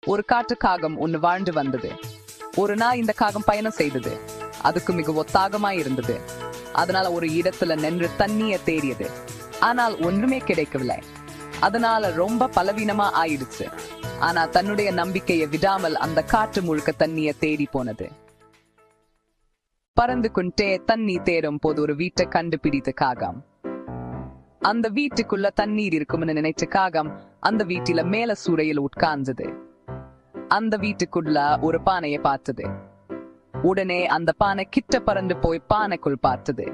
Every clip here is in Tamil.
ஒரு காட்டு காகம் ஒன்னு வாழ்ந்து வந்தது. ஒரு நாள் இந்த காகம் பயணம் செய்தது. அதுக்கு மிக உற்சாகமாய் இருந்தது. அதனால ஒரு இடத்துல நின்று தண்ணிய தேடியது. ஆனால் ஒன்றுமே கிடைக்கவில்லை. அதனால ரொம்ப பலவீனமா ஆயிடுச்சு. ஆனா தன்னுடைய நம்பிக்கையை விடாமல் அந்த காற்று முழுக்க தண்ணிய தேடி போனது. பறந்து கொண்டே தண்ணி தேடும் போது ஒரு வீட்டை கண்டுபிடித்த காகம். அந்த வீட்டுக்குள்ள தண்ணீர் இருக்கும்னு நினைச்ச காகம் அந்த வீட்டில மேல சூறையில் உட்கார்ந்தது. அந்த வீட்டுக்குள்ள ஒரு பானையை பார்த்தது. உடனே அந்த பானை கிட்ட பறந்து போய் பானைக்குள் பார்த்தது.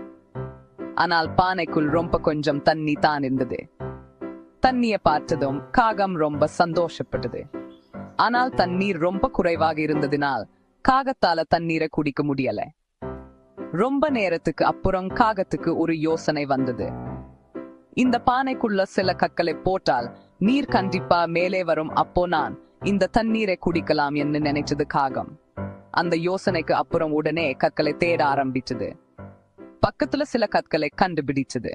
ஆனால் பானைக்குள் ரொம்ப கொஞ்சம் தண்ணி தான் இருந்தது. தண்ணிய பார்த்ததும் காகம் ரொம்ப சந்தோஷப்பட்டது. ஆனால் தண்ணீர் ரொம்ப குறைவாக இருந்ததினால் காகத்தால தண்ணீரை குடிக்க முடியல. ரொம்ப நேரத்துக்கு அப்புறம் காகத்துக்கு ஒரு யோசனை வந்தது. இந்த பானைக்குள்ள சில கற்களை போட்டால் நீர் கண்டிப்பா மேலே வரும். அப்போ நான் இந்த தண்ணீரை குடிக்கலாம் என்று நினைச்சது காகம். அந்த யோசனைக்கு அப்புறம் உடனே கற்களை தேட ஆரம்பிச்சது. பக்கத்துல சில கற்களை கண்டுபிடிச்சது.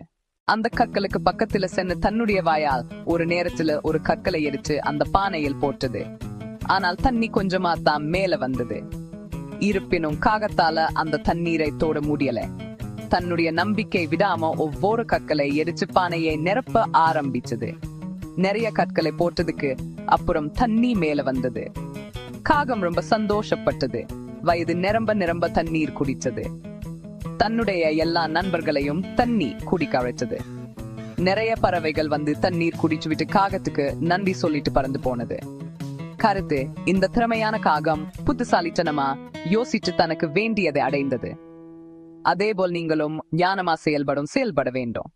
அந்த கற்களுக்கு பக்கத்துல சென்று தன்னுடைய வாயால் ஒரு நேரத்துல ஒரு கற்களை எடுத்து அந்த பானையில் போட்டது. ஆனால் தண்ணி கொஞ்சமா தான் மேல வந்தது. இருப்பினும் காகத்தால அந்த தண்ணீரை தோட முடியல. தன்னுடைய நம்பிக்கை விடாம ஒவ்வொரு கற்களை எரிச்சு பானையை நிரப்ப ஆரம்பிச்சது. நிறைய கற்களை போட்டதுக்கு அப்புறம் தண்ணி மேல வந்தது. காகம் ரொம்ப சந்தோஷப்பட்டது. வயது நிரம்ப நிரம்ப தண்ணீர் குடிச்சது. தன்னுடைய எல்லா நண்பர்களையும் தண்ணி குடிக்க அழைச்சது. நிறைய பறவைகள் வந்து தண்ணீர் குடிச்சு விட்டு காகத்துக்கு நன்றி சொல்லிட்டு பறந்து போனது. கருத்து: இந்த திறமையான காகம் புத்திசாலித்தனமா யோசிச்சு தனக்கு வேண்டியதை அடைந்தது. அதேபோல் நீங்களும் ஞானமா செயல்பட வேண்டும்.